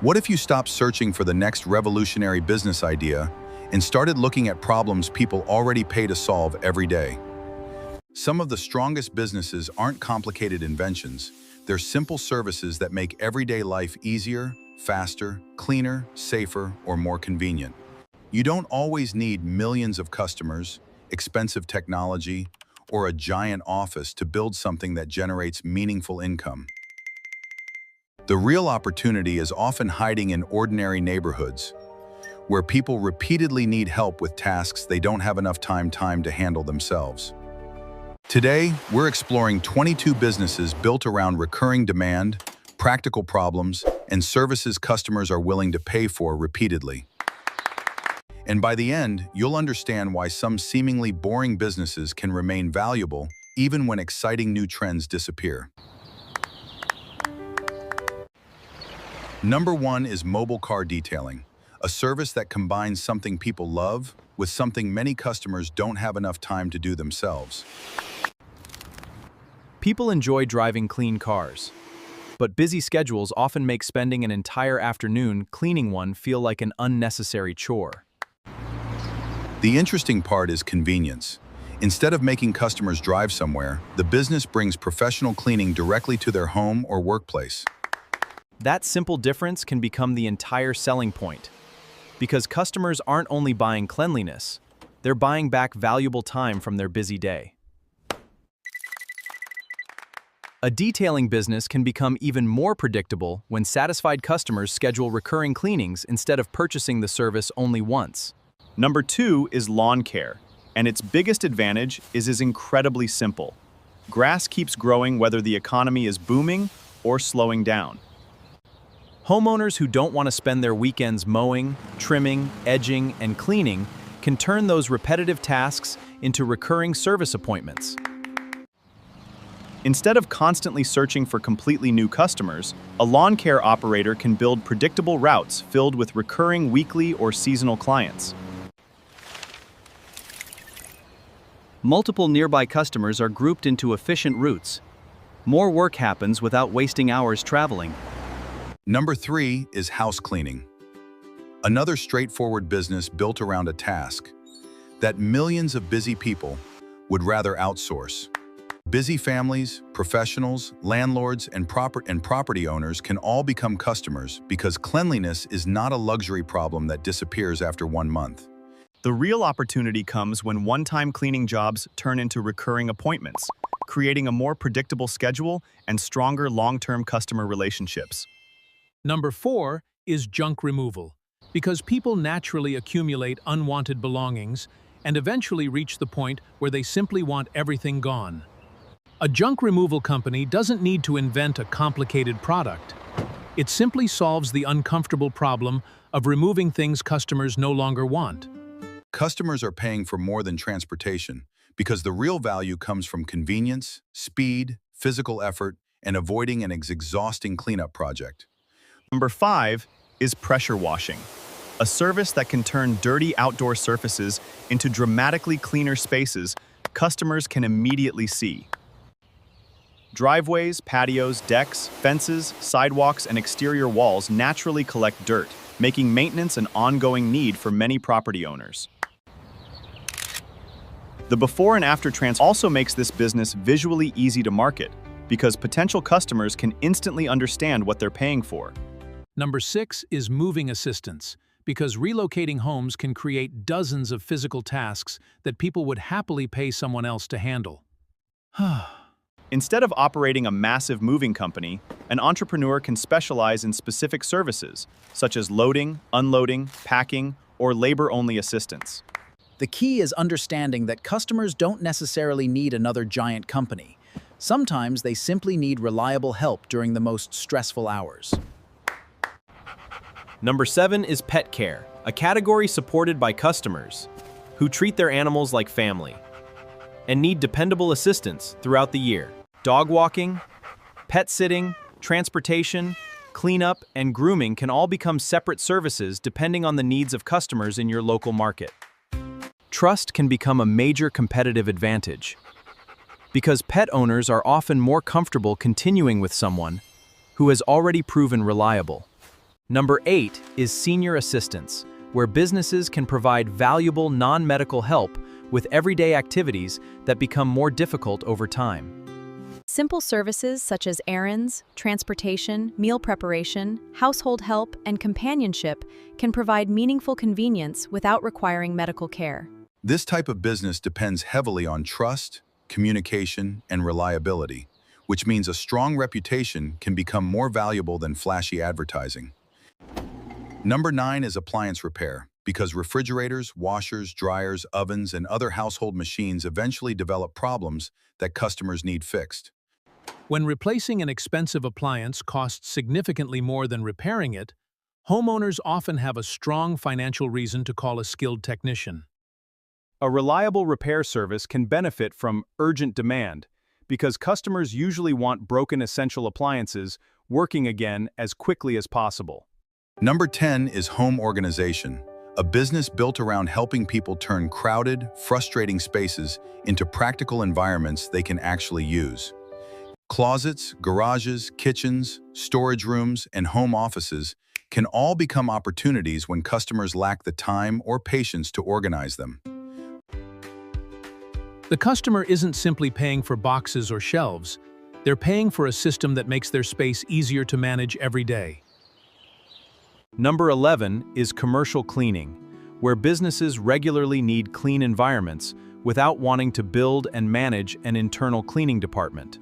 What if you stopped searching for the next revolutionary business idea and started looking at problems people already pay to solve every day? Some of the strongest businesses aren't complicated inventions. They're simple services that make everyday life easier, faster, cleaner, safer, or more convenient. You don't always need millions of customers, expensive technology, or a giant office to build something that generates meaningful income. The real opportunity is often hiding in ordinary neighborhoods, where people repeatedly need help with tasks they don't have enough time to handle themselves. Today, we're exploring 22 businesses built around recurring demand, practical problems, and services customers are willing to pay for repeatedly. And by the end, you'll understand why some seemingly boring businesses can remain valuable even when exciting new trends disappear. Number 1 is mobile car detailing, a service that combines something people love with something many customers don't have enough time to do themselves. People enjoy driving clean cars, but busy schedules often make spending an entire afternoon cleaning one feel like an unnecessary chore. The interesting part is convenience. Instead of making customers drive somewhere, the business brings professional cleaning directly to their home or workplace. That simple difference can become the entire selling point, because customers aren't only buying cleanliness, they're buying back valuable time from their busy day. A detailing business can become even more predictable when satisfied customers schedule recurring cleanings instead of purchasing the service only once. Number 2 is lawn care, and its biggest advantage is incredibly simple. Grass keeps growing whether the economy is booming or slowing down. Homeowners who don't want to spend their weekends mowing, trimming, edging, and cleaning can turn those repetitive tasks into recurring service appointments. Instead of constantly searching for completely new customers, a lawn care operator can build predictable routes filled with recurring weekly or seasonal clients. Multiple nearby customers are grouped into efficient routes. More work happens without wasting hours traveling. Number 3 is house cleaning. Another straightforward business built around a task that millions of busy people would rather outsource. Busy families, professionals, landlords, and property owners can all become customers because cleanliness is not a luxury problem that disappears after 1 month. The real opportunity comes when one-time cleaning jobs turn into recurring appointments, creating a more predictable schedule and stronger long-term customer relationships. Number 4 is junk removal, because people naturally accumulate unwanted belongings and eventually reach the point where they simply want everything gone. A junk removal company doesn't need to invent a complicated product. It simply solves the uncomfortable problem of removing things customers no longer want. Customers are paying for more than transportation because the real value comes from convenience, speed, physical effort, and avoiding an exhausting cleanup project. Number 5 is pressure washing, a service that can turn dirty outdoor surfaces into dramatically cleaner spaces customers can immediately see. Driveways, patios, decks, fences, sidewalks, and exterior walls naturally collect dirt, making maintenance an ongoing need for many property owners. The before and after transfer also makes this business visually easy to market because potential customers can instantly understand what they're paying for. Number 6 is moving assistance, because relocating homes can create dozens of physical tasks that people would happily pay someone else to handle. Instead of operating a massive moving company, an entrepreneur can specialize in specific services, such as loading, unloading, packing, or labor-only assistance. The key is understanding that customers don't necessarily need another giant company. Sometimes they simply need reliable help during the most stressful hours. Number 7 is pet care, a category supported by customers who treat their animals like family and need dependable assistance throughout the year. Dog walking, pet sitting, transportation, cleanup, and grooming can all become separate services depending on the needs of customers in your local market. Trust can become a major competitive advantage because pet owners are often more comfortable continuing with someone who has already proven reliable. Number 8 is senior assistance, where businesses can provide valuable non-medical help with everyday activities that become more difficult over time. Simple services such as errands, transportation, meal preparation, household help, and companionship can provide meaningful convenience without requiring medical care. This type of business depends heavily on trust, communication, and reliability, which means a strong reputation can become more valuable than flashy advertising. Number 9 is appliance repair, because refrigerators, washers, dryers, ovens, and other household machines eventually develop problems that customers need fixed. When replacing an expensive appliance costs significantly more than repairing it, homeowners often have a strong financial reason to call a skilled technician. A reliable repair service can benefit from urgent demand because customers usually want broken essential appliances working again as quickly as possible. Number 10 is home organization, a business built around helping people turn crowded, frustrating spaces into practical environments they can actually use. Closets, garages, kitchens, storage rooms, and home offices can all become opportunities when customers lack the time or patience to organize them. The customer isn't simply paying for boxes or shelves, they're paying for a system that makes their space easier to manage every day. Number 11 is commercial cleaning, where businesses regularly need clean environments without wanting to build and manage an internal cleaning department.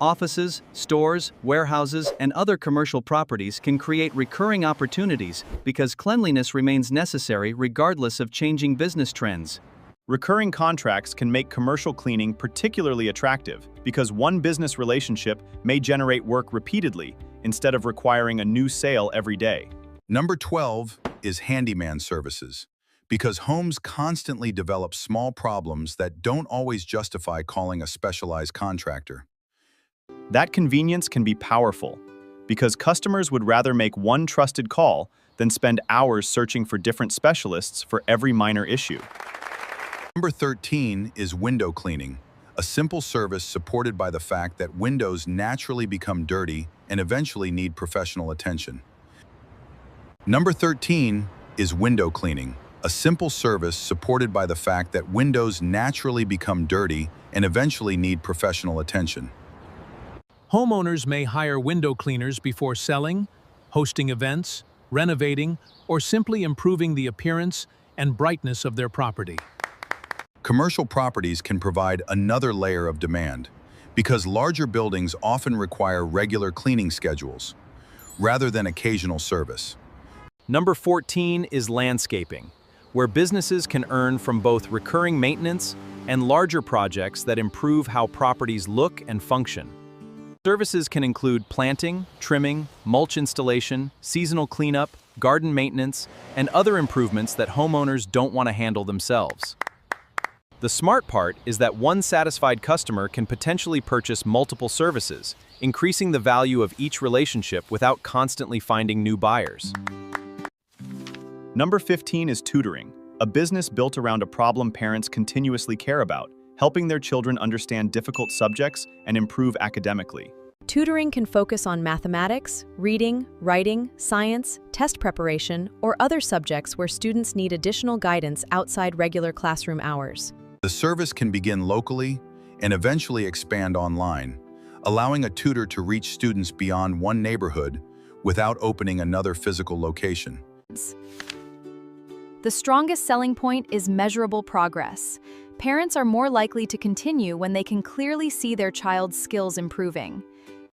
Offices, stores, warehouses, and other commercial properties can create recurring opportunities because cleanliness remains necessary regardless of changing business trends. Recurring contracts can make commercial cleaning particularly attractive because one business relationship may generate work repeatedly instead of requiring a new sale every day. Number 12 is handyman services, because homes constantly develop small problems that don't always justify calling a specialized contractor. That convenience can be powerful because customers would rather make one trusted call than spend hours searching for different specialists for every minor issue. Number 13 is window cleaning, a simple service supported by the fact that windows naturally become dirty and eventually need professional attention. Number 13 is window cleaning, a simple service supported by the fact that windows naturally become dirty and eventually need professional attention. Homeowners may hire window cleaners before selling, hosting events, renovating, or simply improving the appearance and brightness of their property. Commercial properties can provide another layer of demand because larger buildings often require regular cleaning schedules rather than occasional service. Number 14 is landscaping, where businesses can earn from both recurring maintenance and larger projects that improve how properties look and function. Services can include planting, trimming, mulch installation, seasonal cleanup, garden maintenance, and other improvements that homeowners don't want to handle themselves. The smart part is that one satisfied customer can potentially purchase multiple services, increasing the value of each relationship without constantly finding new buyers. Number 15 is tutoring, a business built around a problem parents continuously care about, helping their children understand difficult subjects and improve academically. Tutoring can focus on mathematics, reading, writing, science, test preparation, or other subjects where students need additional guidance outside regular classroom hours. The service can begin locally and eventually expand online, allowing a tutor to reach students beyond one neighborhood without opening another physical location. The strongest selling point is measurable progress. Parents are more likely to continue when they can clearly see their child's skills improving.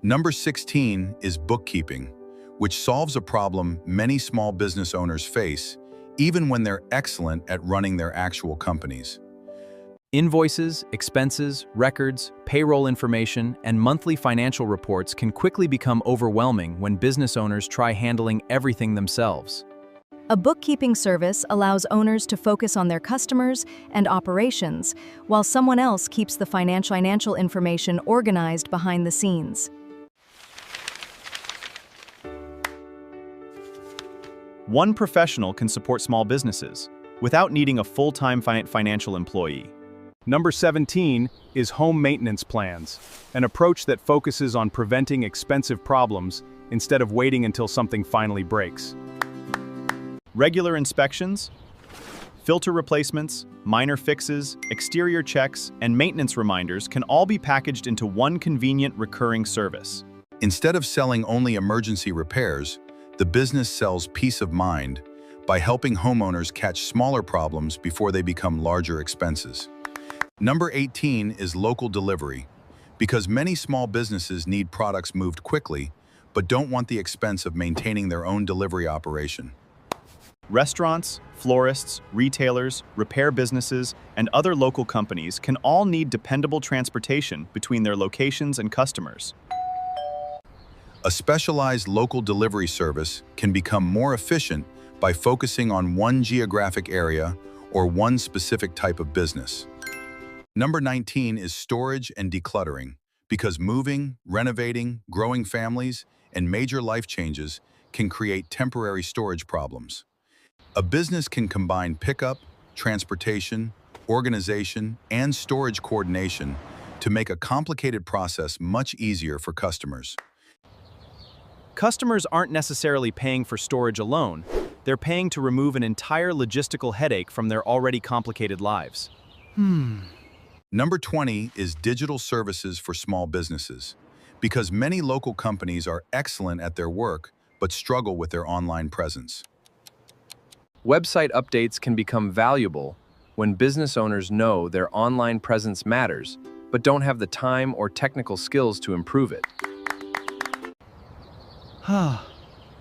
Number 16 is bookkeeping, which solves a problem many small business owners face, even when they're excellent at running their actual companies. Invoices, expenses, records, payroll information, and monthly financial reports can quickly become overwhelming when business owners try handling everything themselves. A bookkeeping service allows owners to focus on their customers and operations, while someone else keeps the financial information organized behind the scenes. One professional can support small businesses without needing a full-time financial employee. Number 17 is home maintenance plans, an approach that focuses on preventing expensive problems instead of waiting until something finally breaks. Regular inspections, filter replacements, minor fixes, exterior checks, and maintenance reminders can all be packaged into one convenient recurring service. Instead of selling only emergency repairs, the business sells peace of mind by helping homeowners catch smaller problems before they become larger expenses. Number 18 is local delivery, because many small businesses need products moved quickly, but don't want the expense of maintaining their own delivery operation. Restaurants, florists, retailers, repair businesses, and other local companies can all need dependable transportation between their locations and customers. A specialized local delivery service can become more efficient by focusing on one geographic area or one specific type of business. Number 19 is storage and decluttering, because moving, renovating, growing families, and major life changes can create temporary storage problems. A business can combine pickup, transportation, organization, and storage coordination to make a complicated process much easier for customers. Customers aren't necessarily paying for storage alone, they're paying to remove an entire logistical headache from their already complicated lives. Number 20 is digital services for small businesses, because many local companies are excellent at their work but struggle with their online presence. Website updates can become valuable when business owners know their online presence matters, but don't have the time or technical skills to improve it.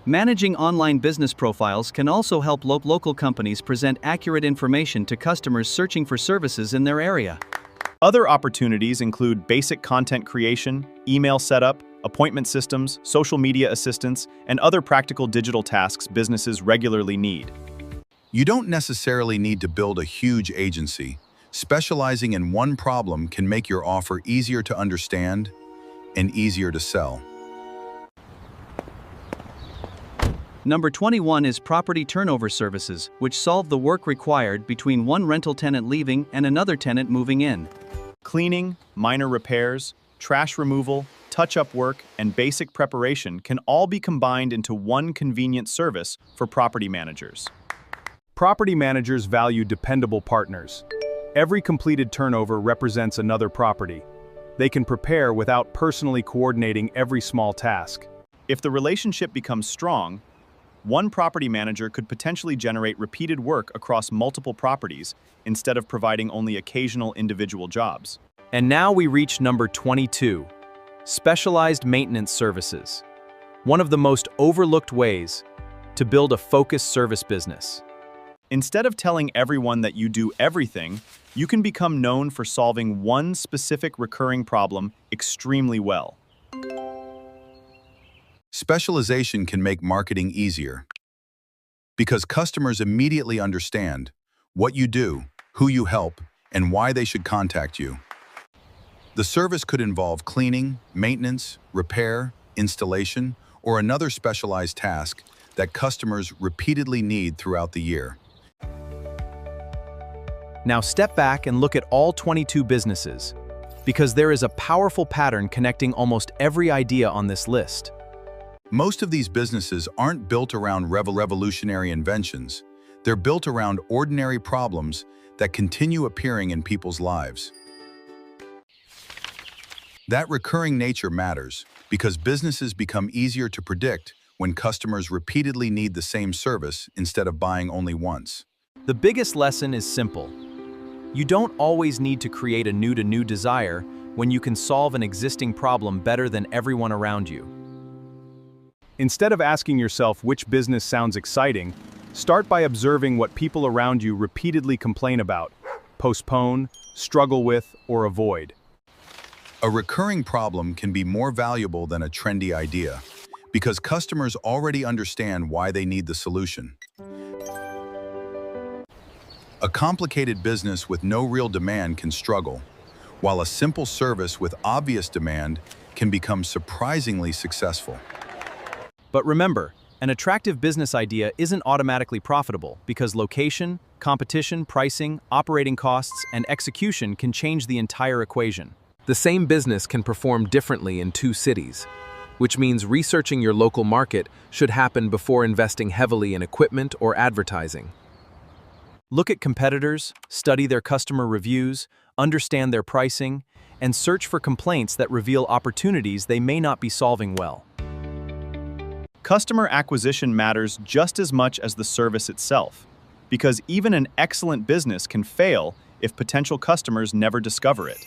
Managing online business profiles can also help local companies present accurate information to customers searching for services in their area. Other opportunities include basic content creation, email setup, appointment systems, social media assistance, and other practical digital tasks businesses regularly need. You don't necessarily need to build a huge agency. Specializing in one problem can make your offer easier to understand and easier to sell. Number 21 is property turnover services, which solve the work required between one rental tenant leaving and another tenant moving in. Cleaning, minor repairs, trash removal, touch-up work, and basic preparation can all be combined into one convenient service for property managers. Property managers value dependable partners. Every completed turnover represents another property. They can prepare without personally coordinating every small task. If the relationship becomes strong, one property manager could potentially generate repeated work across multiple properties instead of providing only occasional individual jobs. And now we reach number 22, specialized maintenance services. One of the most overlooked ways to build a focused service business. Instead of telling everyone that you do everything, you can become known for solving one specific recurring problem extremely well. Specialization can make marketing easier, because customers immediately understand what you do, who you help, and why they should contact you. The service could involve cleaning, maintenance, repair, installation, or another specialized task that customers repeatedly need throughout the year. Now step back and look at all 22 businesses, because there is a powerful pattern connecting almost every idea on this list. Most of these businesses aren't built around revolutionary inventions. They're built around ordinary problems that continue appearing in people's lives. That recurring nature matters because businesses become easier to predict when customers repeatedly need the same service instead of buying only once. The biggest lesson is simple. You don't always need to create a new desire when you can solve an existing problem better than everyone around you. Instead of asking yourself which business sounds exciting, start by observing what people around you repeatedly complain about, postpone, struggle with, or avoid. A recurring problem can be more valuable than a trendy idea because customers already understand why they need the solution. A complicated business with no real demand can struggle, while a simple service with obvious demand can become surprisingly successful. But remember, an attractive business idea isn't automatically profitable because location, competition, pricing, operating costs, and execution can change the entire equation. The same business can perform differently in two cities. which means researching your local market should happen before investing heavily in equipment or advertising. Look at competitors, study their customer reviews, understand their pricing, and search for complaints that reveal opportunities they may not be solving well. Customer acquisition matters just as much as the service itself, because even an excellent business can fail if potential customers never discover it.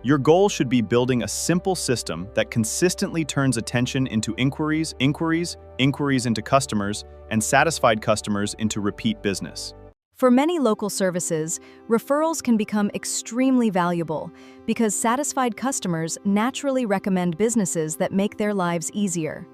Your goal should be building a simple system that consistently turns attention into inquiries into customers, and satisfied customers into repeat business. For many local services, referrals can become extremely valuable because satisfied customers naturally recommend businesses that make their lives easier.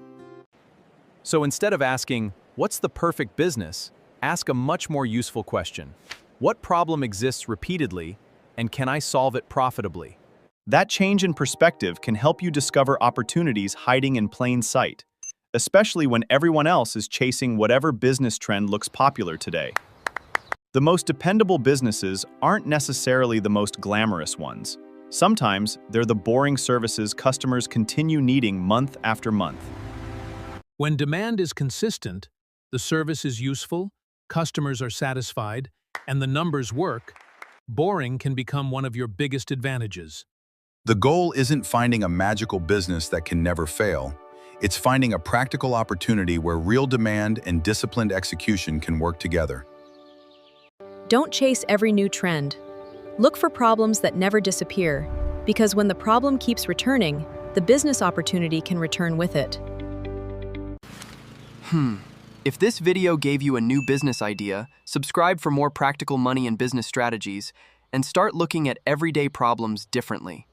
So instead of asking, "What's the perfect business?" ask a much more useful question. What problem exists repeatedly, and can I solve it profitably? That change in perspective can help you discover opportunities hiding in plain sight, especially when everyone else is chasing whatever business trend looks popular today. The most dependable businesses aren't necessarily the most glamorous ones. Sometimes they're the boring services customers continue needing month after month. When demand is consistent, the service is useful, customers are satisfied, and the numbers work, boring can become one of your biggest advantages. The goal isn't finding a magical business that can never fail. It's finding a practical opportunity where real demand and disciplined execution can work together. Don't chase every new trend. Look for problems that never disappear, because when the problem keeps returning, the business opportunity can return with it. If this video gave you a new business idea, subscribe for more practical money and business strategies, and start looking at everyday problems differently.